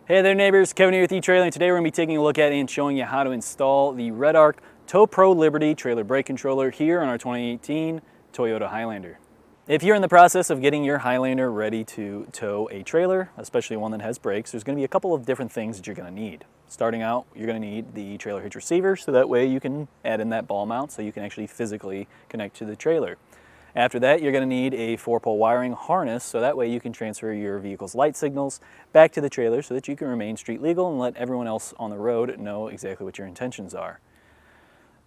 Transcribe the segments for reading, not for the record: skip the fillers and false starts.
Hey there neighbors, Kevin here with eTrailer, and today we're going to be taking a look at and showing you how to install the Redarc Tow Pro Liberty Trailer Brake Controller here on our 2018 Toyota Highlander. If you're in the process of getting your Highlander ready to tow a trailer, especially one that has brakes, there's going to be a couple of different things that you're going to need. Starting out, you're going to need the trailer hitch receiver, so that way you can add in that ball mount so you can actually physically connect to the trailer. After that, you're going to need a 4-pole wiring harness, so that way you can transfer your vehicle's light signals back to the trailer so that you can remain street legal and let everyone else on the road know exactly what your intentions are.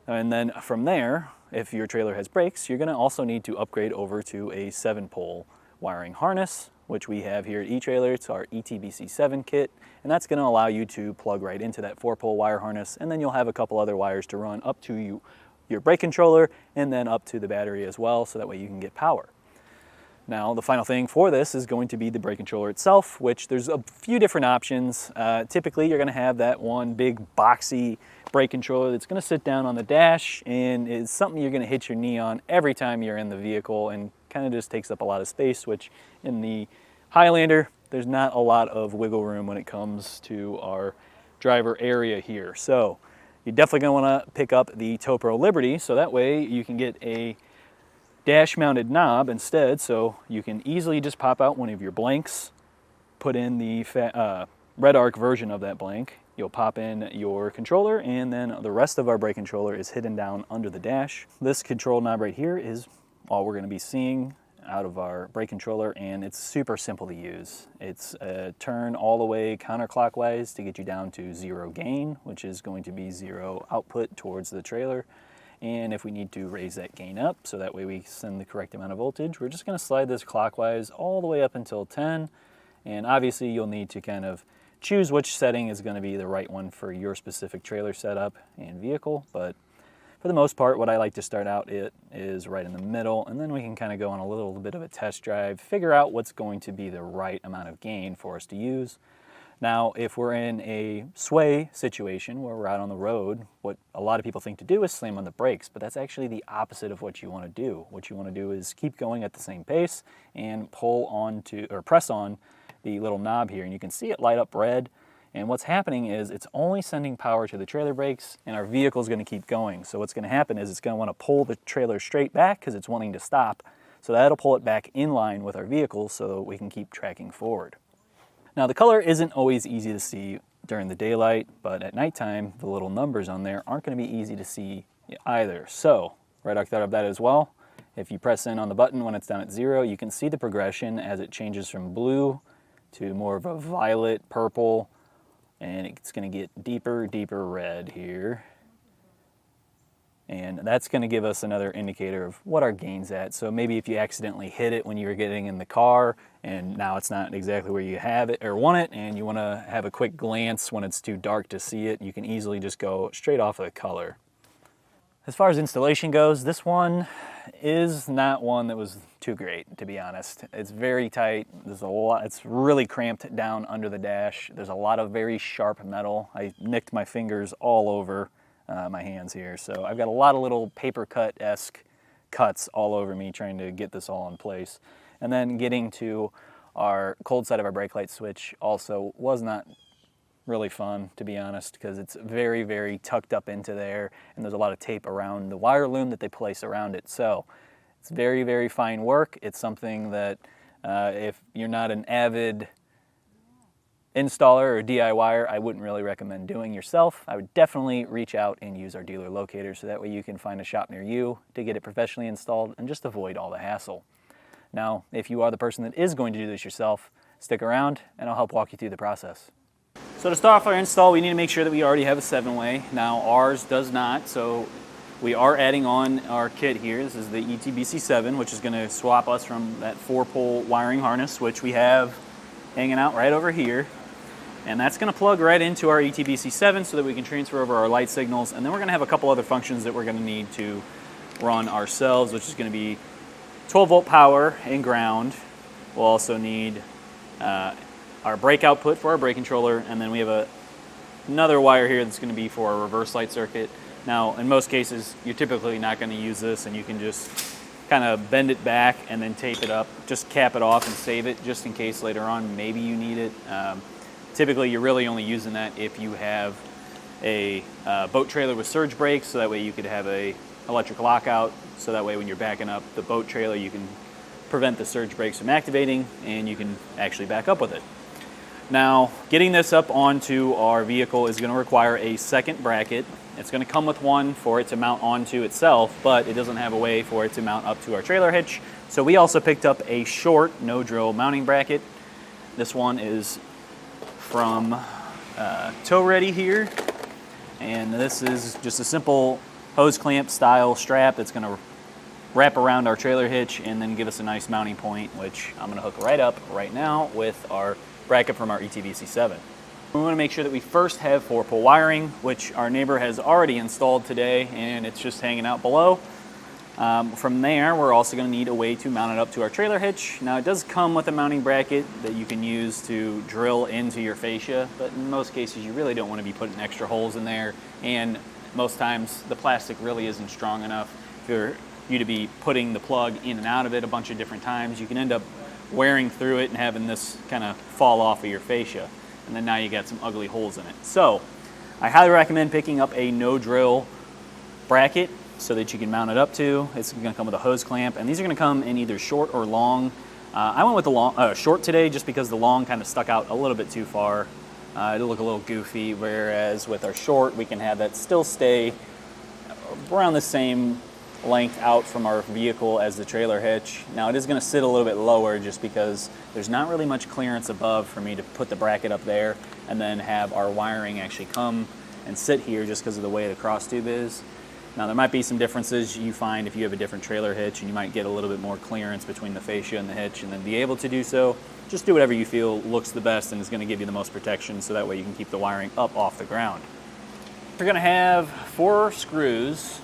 And then from there, if your trailer has brakes, you're going to also need to upgrade over to a 7-pole wiring harness, which we have here at eTrailer. It's our ETBC7 kit, and that's going to allow you to plug right into that 4-pole wire harness, and then you'll have a couple other wires to run up to your brake controller and then up to the battery as well, so that way you can get power. Now the final thing for this is going to be the brake controller itself, which there's a few different options. Typically you're going to have that one big boxy brake controller that's going to sit down on the dash, and it's something you're going to hit your knee on every time you're in the vehicle and kind of just takes up a lot of space, which in the Highlander there's not a lot of wiggle room when it comes to our driver area here. So you're definitely going to want to pick up the Tow Pro Liberty, so that way you can get a dash mounted knob instead, so you can easily just pop out one of your blanks, put in the Redarc version of that blank, you'll pop in your controller, and then the rest of our brake controller is hidden down under the dash. This control knob right here is all we're going to be seeing out of our brake controller, and it's super simple to use. It's a turn all the way counterclockwise to get you down to 0 gain, which is going to be 0 output towards the trailer. And if we need to raise that gain up so that way we send the correct amount of voltage, we're just going to slide this clockwise all the way up until 10. And obviously you'll need to kind of choose which setting is going to be the right one for your specific trailer setup and vehicle, but for the most part, what I like to start out is right in the middle, and then we can kind of go on a little bit of a test drive, figure out what's going to be the right amount of gain for us to use. Now, if we're in a sway situation where we're out on the road, what a lot of people think to do is slam on the brakes, but that's actually the opposite of what you want to do. What you want to do is keep going at the same pace and pull on to, or press on the little knob here, and you can see it light up red. And what's happening is it's only sending power to the trailer brakes, and our vehicle is going to keep going. So what's going to happen is it's going to want to pull the trailer straight back because it's wanting to stop. So that'll pull it back in line with our vehicle so we can keep tracking forward. Now the color isn't always easy to see during the daylight, but at nighttime the little numbers on there aren't going to be easy to see either. So Redarc thought of that as well. If you press in on the button when it's down at 0, you can see the progression as it changes from blue to more of a violet, purple, and it's going to get deeper red here, and that's going to give us another indicator of what our gain's at. So maybe if you accidentally hit it when you were getting in the car and now it's not exactly where you have it or want it, and you want to have a quick glance when it's too dark to see it, you can easily just go straight off of the color. As far as installation goes, this one is not one that was too great, to be honest. It's very tight. There's a lot. It's really cramped down under the dash. There's a lot of very sharp metal. I nicked my fingers all over my hands here, so I've got a lot of little paper cut-esque cuts all over me trying to get this all in place. And then getting to our cold side of our brake light switch also was not really fun, to be honest, because it's very tucked up into there, and there's a lot of tape around the wire loom that they place around it. So it's very fine work. It's something that if you're not an avid installer or DIYer, I wouldn't really recommend doing yourself. I would definitely reach out and use our dealer locator, so that way you can find a shop near you to get it professionally installed and just avoid all the hassle. Now, if you are the person that is going to do this yourself, stick around and I'll help walk you through the process. So to start off our install, we need to make sure that we already have a 7-way. Now ours does not, so we are adding on our kit here. This is the ETBC7, which is going to swap us from that 4-pole wiring harness, which we have hanging out right over here. And that's going to plug right into our ETBC7 so that we can transfer over our light signals. And then we're going to have a couple other functions that we're going to need to run ourselves, which is going to be 12-volt power and ground. We'll also need our brake output for our brake controller, and then we have another wire here that's going to be for our reverse light circuit. Now, in most cases, you're typically not going to use this, and you can just kind of bend it back and then tape it up. Just cap it off and save it just in case later on maybe you need it. Typically, you're really only using that if you have a boat trailer with surge brakes, so that way you could have a electric lockout, so that way when you're backing up the boat trailer, you can prevent the surge brakes from activating and you can actually back up with it. Now, getting this up onto our vehicle is going to require a second bracket. It's going to come with one for it to mount onto itself, but it doesn't have a way for it to mount up to our trailer hitch. So we also picked up a short no-drill mounting bracket. This one is from Tow Ready here, and this is just a simple hose clamp style strap that's going to wrap around our trailer hitch and then give us a nice mounting point, which I'm going to hook right up right now with our bracket from our ETVC7. We want to make sure that we first have 4-pole wiring, which our neighbor has already installed today, and it's just hanging out below. From there, we're also going to need a way to mount it up to our trailer hitch. Now, it does come with a mounting bracket that you can use to drill into your fascia, but in most cases, you really don't want to be putting extra holes in there, and most times, the plastic really isn't strong enough for you to be putting the plug in and out of it a bunch of different times. You can end up wearing through it and having this kind of fall off of your fascia, and then now you got some ugly holes in it. So I highly recommend picking up a no drill bracket so that you can mount it up to. It's going to come with a hose clamp, and these are going to come in either short or long. I went with the short today just because the long kind of stuck out a little bit too far. It'll look a little goofy, whereas with our short we can have that still stay around the same length out from our vehicle as the trailer hitch. Now, it is going to sit a little bit lower just because there's not really much clearance above for me to put the bracket up there and then have our wiring actually come and sit here just because of the way the cross tube is. Now, there might be some differences you find if you have a different trailer hitch, and you might get a little bit more clearance between the fascia and the hitch and then be able to do so. Just do whatever you feel looks the best and is going to give you the most protection, so that way you can keep the wiring up off the ground. We're going to have 4 screws,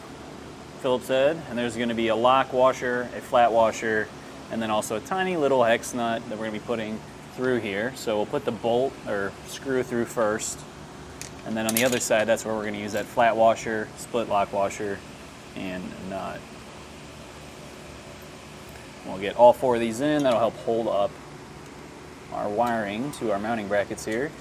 Phillips head, and there's going to be a lock washer, a flat washer, and then also a tiny little hex nut that we're going to be putting through here. So we'll put the bolt or screw through first, and then on the other side, that's where we're going to use that flat washer, split lock washer, and nut. We'll get all 4 of these in. That'll help hold up our wiring to our mounting brackets here.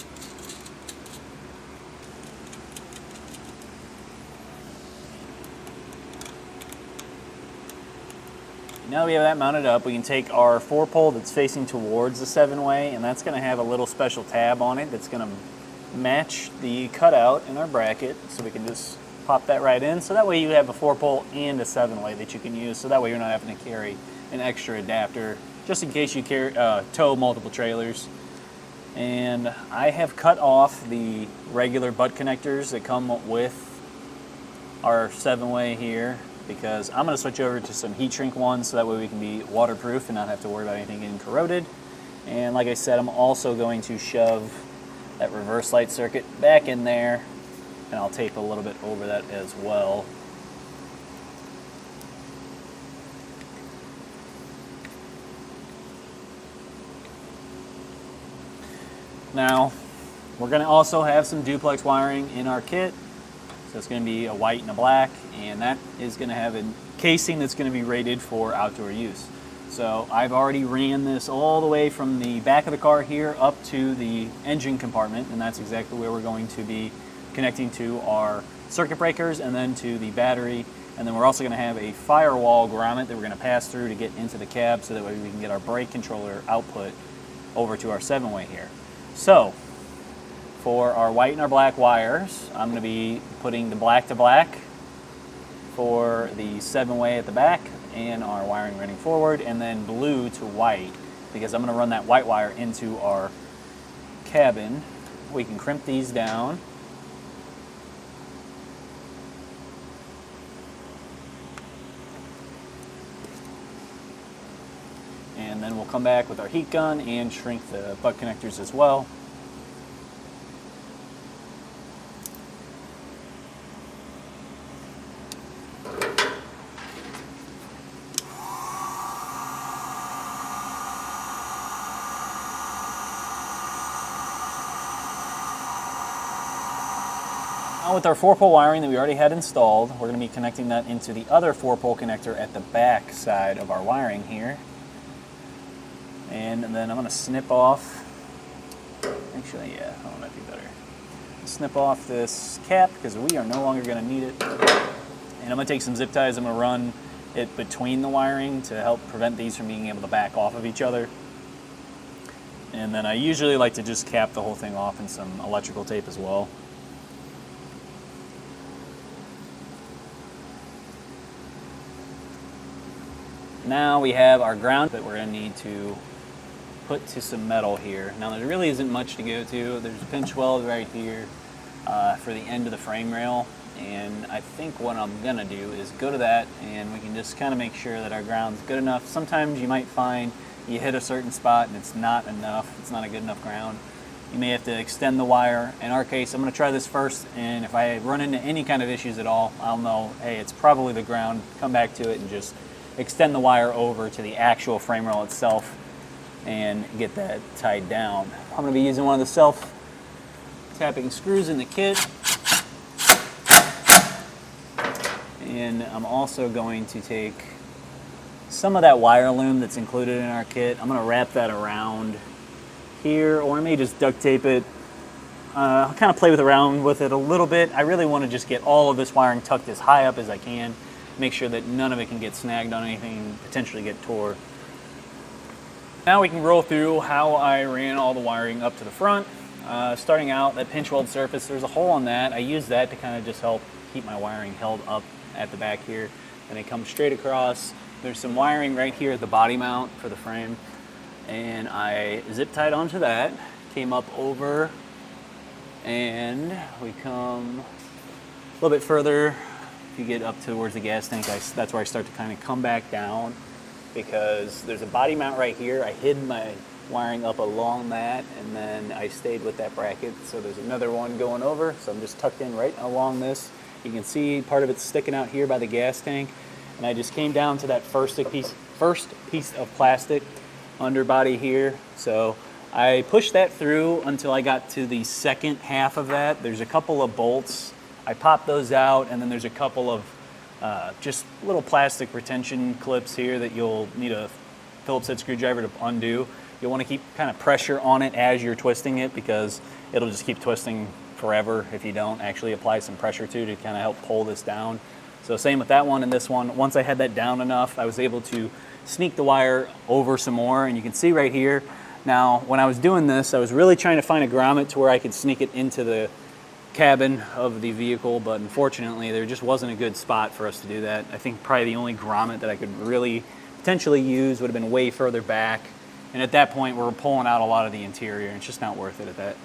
Now that we have that mounted up, we can take our 4-pole that's facing towards the 7-way, and that's going to have a little special tab on it that's going to match the cutout in our bracket, so we can just pop that right in. So that way you have a 4-pole and a 7-way that you can use, so that way you're not having to carry an extra adapter, just in case you tow multiple trailers. And I have cut off the regular butt connectors that come with our 7-way here, because I'm going to switch over to some heat shrink ones so that way we can be waterproof and not have to worry about anything getting corroded. And like I said, I'm also going to shove that reverse light circuit back in there, and I'll tape a little bit over that as well. Now, we're going to also have some duplex wiring in our kit. So it's going to be a white and a black, and that is going to have a casing that's going to be rated for outdoor use. So I've already ran this all the way from the back of the car here up to the engine compartment, and that's exactly where we're going to be connecting to our circuit breakers and then to the battery. And then we're also going to have a firewall grommet that we're going to pass through to get into the cab, so that way we can get our brake controller output over to our 7-way here. So for our white and our black wires, I'm going to be putting the black to black for the 7-way at the back and our wiring running forward, and then blue to white, because I'm going to run that white wire into our cabin. We can crimp these down. And then we'll come back with our heat gun and shrink the butt connectors as well. Now with our 4-pole wiring that we already had installed, we're going to be connecting that into the other 4-pole connector at the back side of our wiring here. And then I'm going to snip off a Actually, yeah, that might be better. Snip off this cap because we are no longer going to need it. And I'm going to take some zip ties. I'm going to run it between the wiring to help prevent these from being able to back off of each other. And then I usually like to just cap the whole thing off in some electrical tape as well. Now we have our ground that we're going to need to put to some metal here. Now there really isn't much to go to. There's a pinch weld right here for the end of the frame rail, and I think what I'm going to do is go to that and we can just kind of make sure that our ground's good enough. Sometimes you might find you hit a certain spot and it's not enough, it's not a good enough ground. You may have to extend the wire. In our case, I'm going to try this first, and if I run into any kind of issues at all, I'll know, hey, it's probably the ground. Come back to it and just extend the wire over to the actual frame rail itself and get that tied down. I'm going to be using one of the self-tapping screws in the kit. And I'm also going to take some of that wire loom that's included in our kit. I'm going to wrap that around here, or I may just duct tape it. I'll kind of play around with it a little bit. I really want to just get all of this wiring tucked as high up as I can. Make sure that none of it can get snagged on anything and potentially get tore. Now we can roll through how I ran all the wiring up to the front. Starting out, that pinch weld surface, there's a hole on that. I use that to kind of just help keep my wiring held up at the back here. And it comes straight across. There's some wiring right here at the body mount for the frame. And I zip tied onto that, came up over, and we come a little bit further. If you get up towards the gas tank, that's where I start to kind of come back down, because there's a body mount right here. I hid my wiring up along that, and then I stayed with that bracket. So there's another one going over, so I'm just tucked in right along this. You can see part of it's sticking out here by the gas tank, and I just came down to that first piece of plastic underbody here. So I pushed that through until I got to the second half of that. There's a couple of bolts. I popped those out, and then there's a couple of just little plastic retention clips here that you'll need a Phillips head screwdriver to undo. You'll want to keep kind of pressure on it as you're twisting it, because it'll just keep twisting forever if you don't actually apply some pressure to kind of help pull this down. So same with that one and this one. Once I had that down enough, I was able to sneak the wire over some more, and you can see right here. Now, when I was doing this, I was really trying to find a grommet to where I could sneak it into the cabin of the vehicle, but unfortunately there just wasn't a good spot for us to do that. I think probably the only grommet that I could really potentially use would have been way further back, and at that point we're pulling out a lot of the interior, and it's just not worth it at that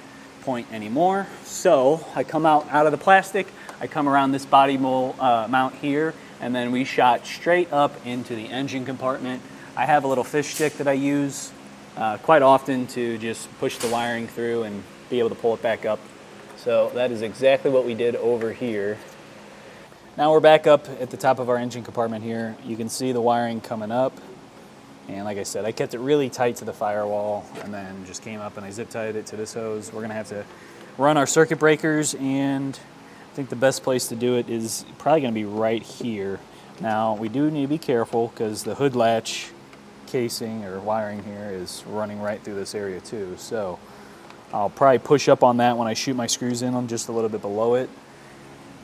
point anymore. So I come out of the plastic, I come around this body mount here, and then we shot straight up into the engine compartment. I have a little fish stick that I use quite often to just push the wiring through and be able to pull it back up. So that is exactly what we did over here. Now we're back up at the top of our engine compartment here. You can see the wiring coming up. And like I said, I kept it really tight to the firewall, and then just came up and I zip tied it to this hose. We're gonna have to run our circuit breakers, and I think the best place to do it is probably gonna be right here. Now we do need to be careful because the hood latch casing or wiring here is running right through this area too. So I'll probably push up on that when I shoot my screws in on just a little bit below it.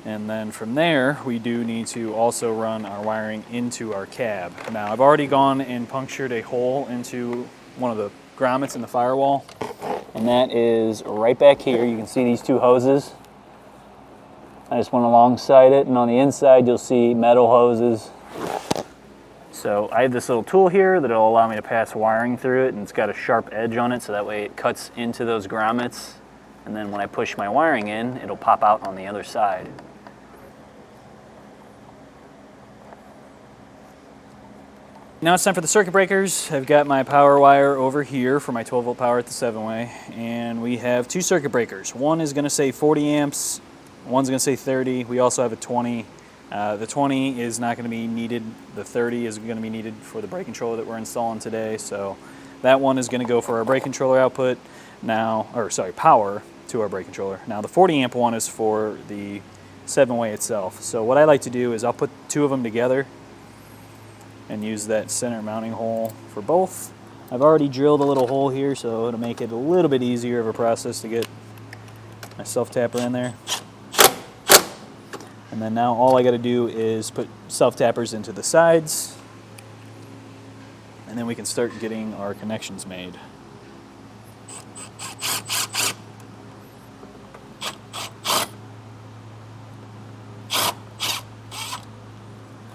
And then from there, we do need to also run our wiring into our cab. Now, I've already gone and punctured a hole into one of the grommets in the firewall, and that is right back here. You can see these two hoses. I just went alongside it, and on the inside, you'll see metal hoses. So I have this little tool here that'll allow me to pass wiring through it, and it's got a sharp edge on it, so that way it cuts into those grommets. And then when I push my wiring in, it'll pop out on the other side. Now it's time for the circuit breakers. I've got my power wire over here for my 12-volt power at the 7-way, and we have two circuit breakers. One is going to say 40 amps, one's going to say 30. We also have a 20. The 20 is not going to be needed. The 30 is going to be needed for the brake controller that we're installing today. So that one is going to go for our brake controller output now, or sorry, power to our brake controller. Now the 40 amp one is for the 7-way itself. So what I like to do is I'll put two of them together and use that center mounting hole for both. I've already drilled a little hole here, so it'll make it a little bit easier of a process to get my self-tapper in there. And then now all I got to do is put self-tappers into the sides, and then we can start getting our connections made.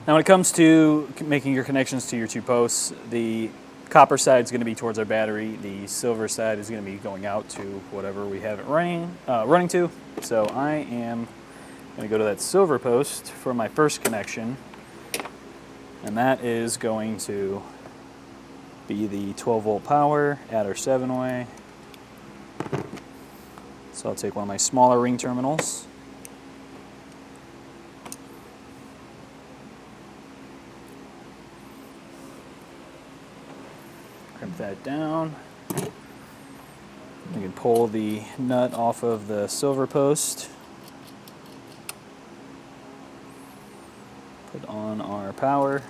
Now when it comes to making your connections to your two posts, the copper side is going to be towards our battery. The silver side is going to be going out to whatever we have it running to. So I am going to go to that silver post for my first connection, and that is going to be the 12-volt power at our 7-way. So I'll take one of my smaller ring terminals. Crimp that down. You can pull the nut off of the silver post. Put on our power.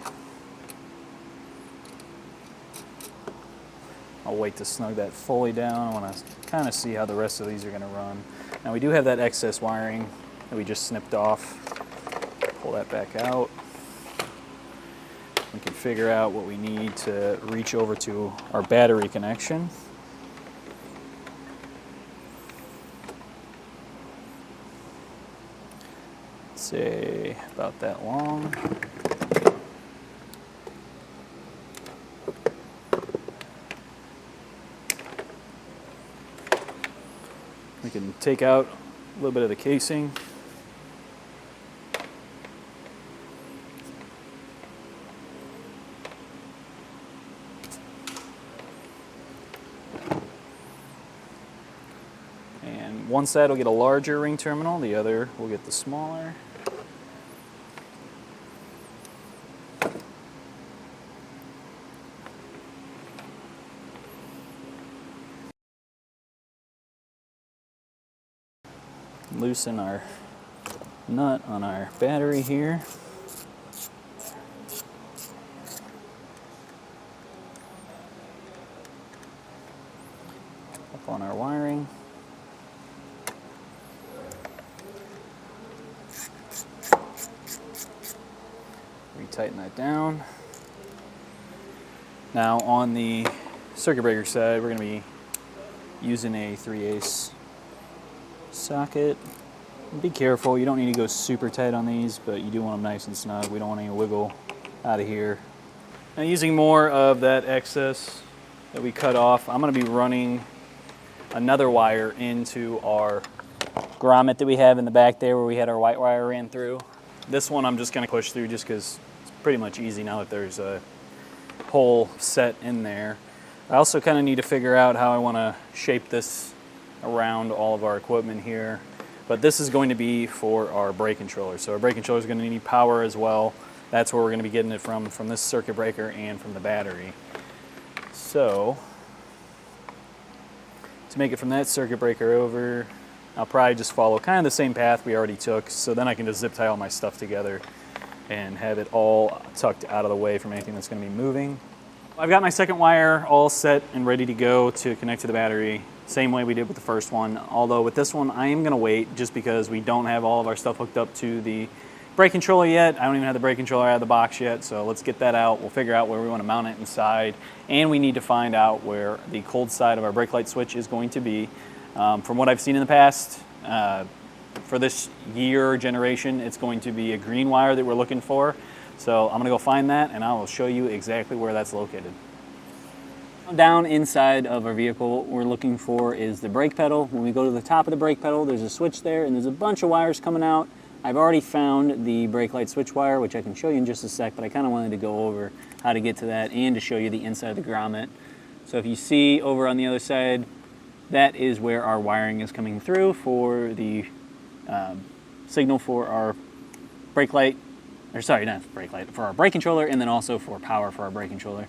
I'll wait to snug that fully down. I want to kind of see how the rest of these are going to run. Now we do have that excess wiring that we just snipped off. Pull that back out. We can figure out what we need to reach over to our battery connection. Say about that long. We can take out a little bit of the casing. And one side will get a larger ring terminal, the other will get the smaller. Loosen our nut on our battery here. Up on our wiring. Retighten that down. Now on the circuit breaker side, we're going to be using a 3/8 socket. Be careful, you don't need to go super tight on these, but you do want them nice and snug. We don't want any wiggle out of here. Now using more of that excess that we cut off, I'm going to be running another wire into our grommet that we have in the back there where we had our white wire ran through. This one I'm just going to push through just because it's pretty much easy now that there's a hole set in there. I also kind of need to figure out how I want to shape this around all of our equipment here, but this is going to be for our brake controller. So our brake controller is going to need power as well. That's where we're going to be getting it from this circuit breaker and from the battery. So to make it from that circuit breaker over, I'll probably just follow kind of the same path we already took, so then I can just zip tie all my stuff together and have it all tucked out of the way from anything that's going to be moving. I've got my second wire all set and ready to go to connect to the battery. Same way we did with the first one, although with this one I am going to wait just because we don't have all of our stuff hooked up to the brake controller yet. I don't even have the brake controller out of the box yet, so let's get that out. We'll figure out where we want to mount it inside, and we need to find out where the cold side of our brake light switch is going to be. From what I've seen in the past, for this year generation, it's going to be a green wire that we're looking for. So I'm going to go find that, and I will show you exactly where that's located. Down inside of our vehicle, what we're looking for is the brake pedal. When we go to the top of the brake pedal, there's a switch there, and there's a bunch of wires coming out. I've already found the brake light switch wire, which I can show you in just a sec, but I kind of wanted to go over how to get to that and to show you the inside of the grommet. So if you see over on the other side, that is where our wiring is coming through for the signal for our brake light, or sorry, not brake light, for our brake controller, and then also for power for our brake controller.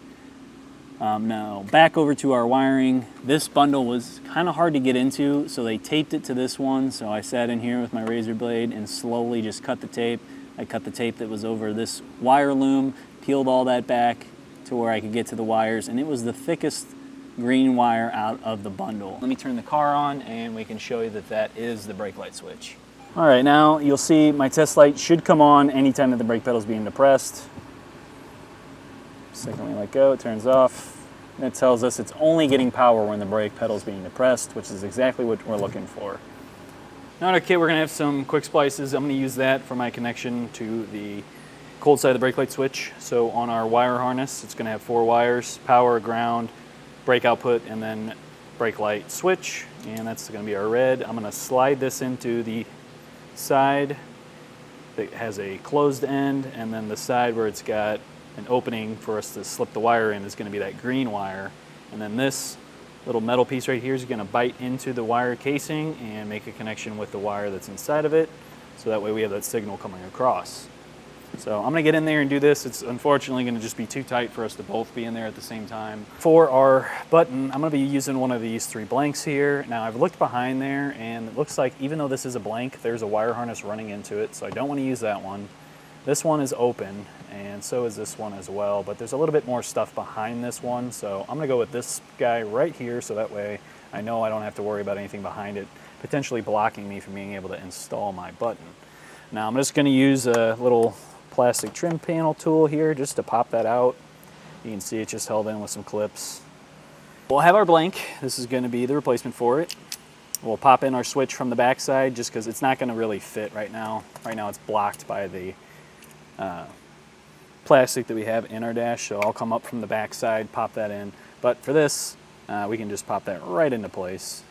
Now back over to our wiring. This bundle was kind of hard to get into, so they taped it to this one. So I sat in here with my razor blade and slowly just cut the tape. I cut the tape that was over this wire loom, peeled all that back to where I could get to the wires, and it was the thickest green wire out of the bundle. Let me turn the car on and we can show you that that is the brake light switch. All right, now you'll see my test light should come on anytime that the brake pedal is being depressed. Second we let go, it turns off. And it tells us it's only getting power when the brake pedal is being depressed, which is exactly what we're looking for. Now in our kit, we're gonna have some quick splices. I'm gonna use that for my connection to the cold side of the brake light switch. So on our wire harness, it's gonna have 4 wires: power, ground, brake output, and then brake light switch. And that's gonna be our red. I'm gonna slide this into the side that has a closed end, and then the side where it's got an opening for us to slip the wire in is gonna be that green wire. And then this little metal piece right here is gonna bite into the wire casing and make a connection with the wire that's inside of it. So that way we have that signal coming across. So I'm gonna get in there and do this. It's unfortunately gonna just be too tight for us to both be in there at the same time. For our button, I'm gonna be using one of these 3 blanks here. Now I've looked behind there and it looks like even though this is a blank, there's a wire harness running into it. So I don't wanna use that one. This one is open and so is this one as well, but there's a little bit more stuff behind this one. So I'm gonna go with this guy right here so that way I know I don't have to worry about anything behind it potentially blocking me from being able to install my button. Now I'm just gonna use a little plastic trim panel tool here just to pop that out. You can see it's just held in with some clips. We'll have our blank. This is going to be the replacement for it. We'll pop in our switch from the back side just because it's not going to really fit right now. Right now it's blocked by the plastic that we have in our dash, so I'll come up from the back side, pop that in. But for this, we can just pop that right into place.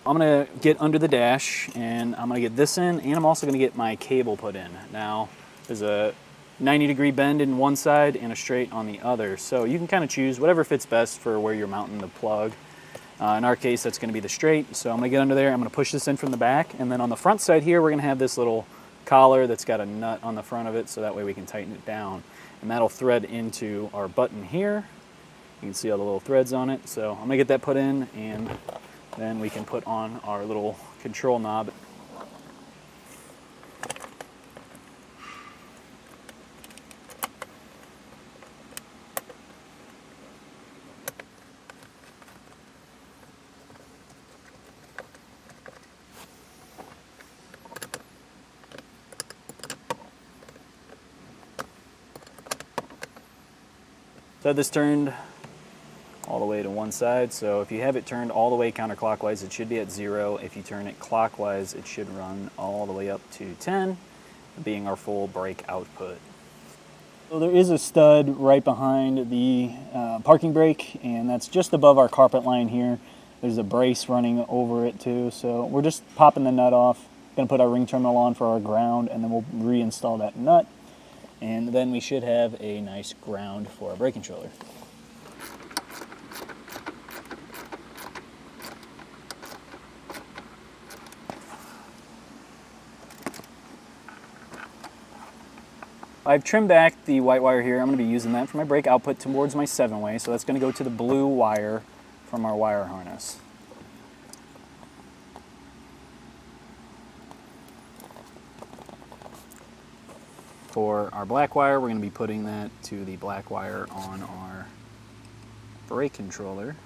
I'm gonna get under the dash and I'm gonna get this in, and I'm also gonna get my cable put in. Now, there's a 90-degree bend in one side and a straight on the other. So you can kind of choose whatever fits best for where you're mounting the plug. In our case, that's gonna be the straight. So I'm gonna get under there, I'm gonna push this in from the back, and then on the front side here, we're gonna have this little collar that's got a nut on the front of it, so that way we can tighten it down. And that'll thread into our button here. You can see all the little threads on it. So I'm gonna get that put in, and then we can put on our little control knob. So I had this turned all the way to one side. So if you have it turned all the way counterclockwise, it should be at 0. If you turn it clockwise, it should run all the way up to 10, being our full brake output. So there is a stud right behind the parking brake, and that's just above our carpet line here. There's a brace running over it too. So we're just popping the nut off. Gonna put our ring terminal on for our ground, and then we'll reinstall that nut. And then we should have a nice ground for our brake controller. I've trimmed back the white wire here. I'm going to be using that for my brake output towards my 7-way, so that's going to go to the blue wire from our wire harness. For our black wire, we're going to be putting that to the black wire on our brake controller.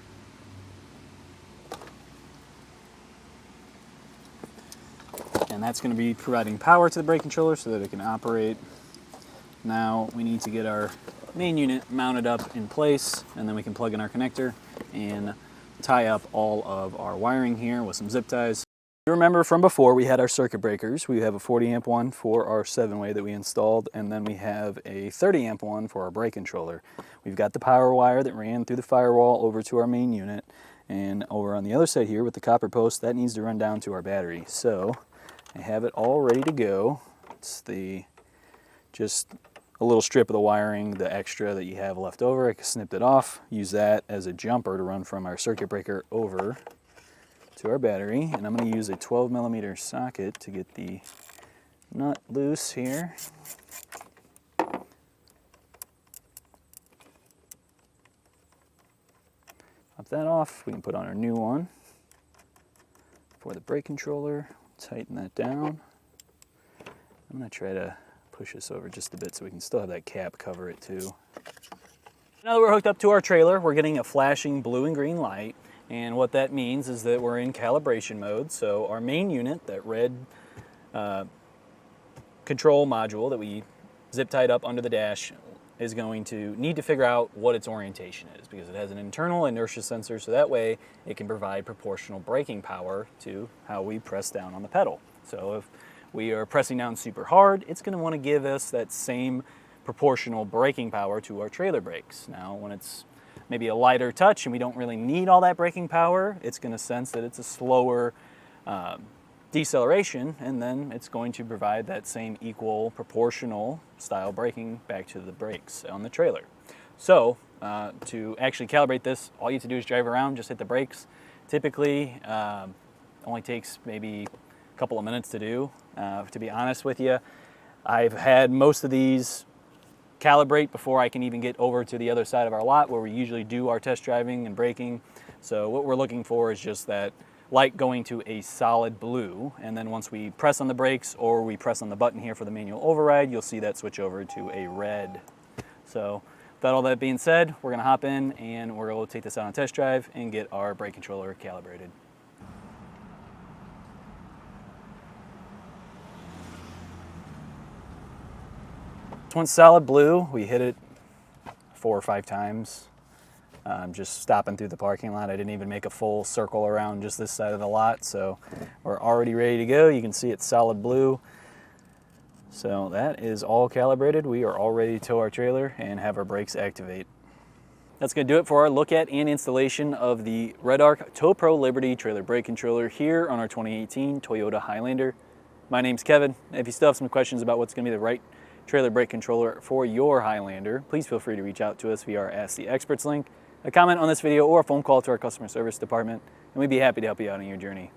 And that's going to be providing power to the brake controller so that it can operate. Now we need to get our main unit mounted up in place, and then we can plug in our connector and tie up all of our wiring here with some zip ties. You remember from before, we had our circuit breakers. We have a 40 amp one for our 7-way that we installed, and then we have a 30 amp one for our brake controller. We've got the power wire that ran through the firewall over to our main unit, and over on the other side here with the copper post, that needs to run down to our battery. So I have it all ready to go. It's just a little strip of the wiring, the extra that you have left over. I snipped it off, use that as a jumper to run from our circuit breaker over to our battery, and I'm going to use a 12mm socket to get the nut loose here. Pop that off. We can put on our new one for the brake controller, tighten that down. I'm going to try to push this over just a bit so we can still have that cap cover it too. Now that we're hooked up to our trailer, we're getting a flashing blue and green light. And what that means is that we're in calibration mode. So our main unit, that red control module that we zip tied up under the dash, is going to need to figure out what its orientation is, because it has an internal inertia sensor, so that way it can provide proportional braking power to how we press down on the pedal. So if we are pressing down super hard, it's going to want to give us that same proportional braking power to our trailer brakes. Now when it's maybe a lighter touch and we don't really need all that braking power, it's going to sense that it's a slower deceleration, and then it's going to provide that same equal proportional style braking back to the brakes on the trailer. So to actually calibrate this, all you have to do is drive around, just hit the brakes. Typically only takes maybe a couple of minutes to do. To be honest with you, I've had most of these calibrate before I can even get over to the other side of our lot where we usually do our test driving and braking. So what we're looking for is just that light going to a solid blue, and then once we press on the brakes or we press on the button here for the manual override, you'll see that switch over to a red. So with all that being said, we're going to hop in and we're going to take this out on a test drive and get our brake controller calibrated. This one's solid blue. We hit it 4 or 5 times. Just stopping through the parking lot. I didn't even make a full circle around just this side of the lot, so we're already ready to go. You can see it's solid blue. So that is all calibrated. We are all ready to tow our trailer and have our brakes activate. That's going to do it for our look at and installation of the Redarc Tow Pro Liberty Trailer Brake Controller here on our 2018 Toyota Highlander. My name's Kevin. If you still have some questions about what's going to be the right trailer brake controller for your Highlander, please feel free to reach out to us via our Ask the Experts link, a comment on this video, or a phone call to our customer service department, and we'd be happy to help you out on your journey.